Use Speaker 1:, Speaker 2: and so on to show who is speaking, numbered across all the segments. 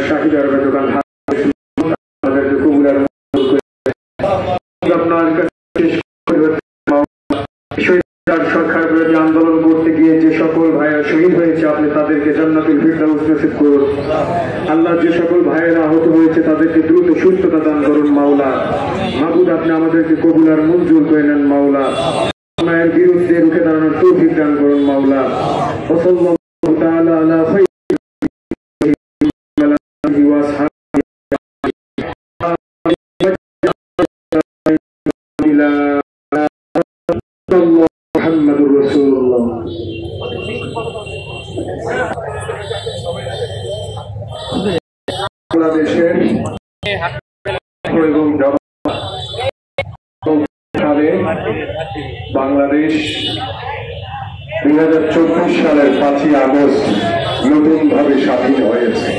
Speaker 1: শাহিদার দোকান আমাদেরকে কবুলার আপনার সরকার বিরোধী আন্দোলন করতে গিয়ে যে সকল ভাইয়েরা শহীদ হয়েছে আপনি তাদেরকে জান্নাতুল ফিরদাউস নসিব করুন। আল্লাহ যে সকল ভাইয়েরা আহত হয়েছে তাদেরকে দ্রুত সুস্থতা দান করুন মাওলা। মাবুদ আপনি আমাদেরকে কবুল আর মঞ্জুর করে নেন মাওলা। অন্যায়ের বিরুদ্ধে রুখে দাঁড়ানোর তৌফিক দান করুন মাওলা। ওয়াসাল্লাল্লাহু তাআলা আলা খায়রি ওয়া মুহাম্মাদুর রাসূলুল্লাহ। বাংলাদেশের বাংলাদেশ 2024 সালের 5ই আগস্ট নতুন ভাবে স্বাধীন হয়েছে।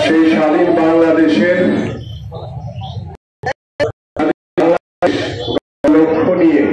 Speaker 1: সেই স্বাধীন বাংলাদেশের লক্ষ্য নিয়ে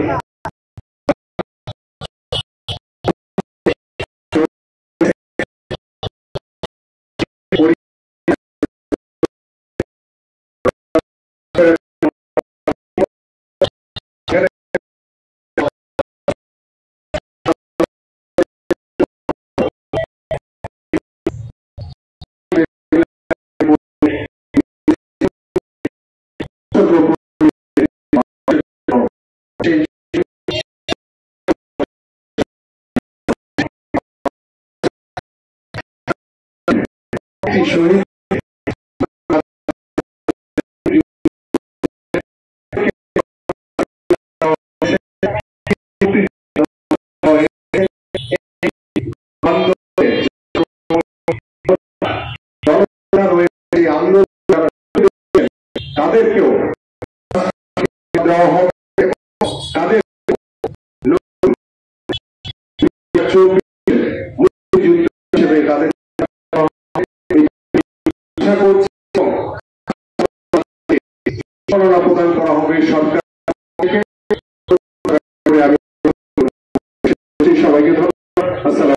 Speaker 1: শহীদ তাদেরকেও দেওয়া হবে, তাদের মুক্তিযুদ্ধ হিসেবে তাদের প্রদান করা হবে সরকার। সবাইকে ধন্যবাদ। আসসালাম।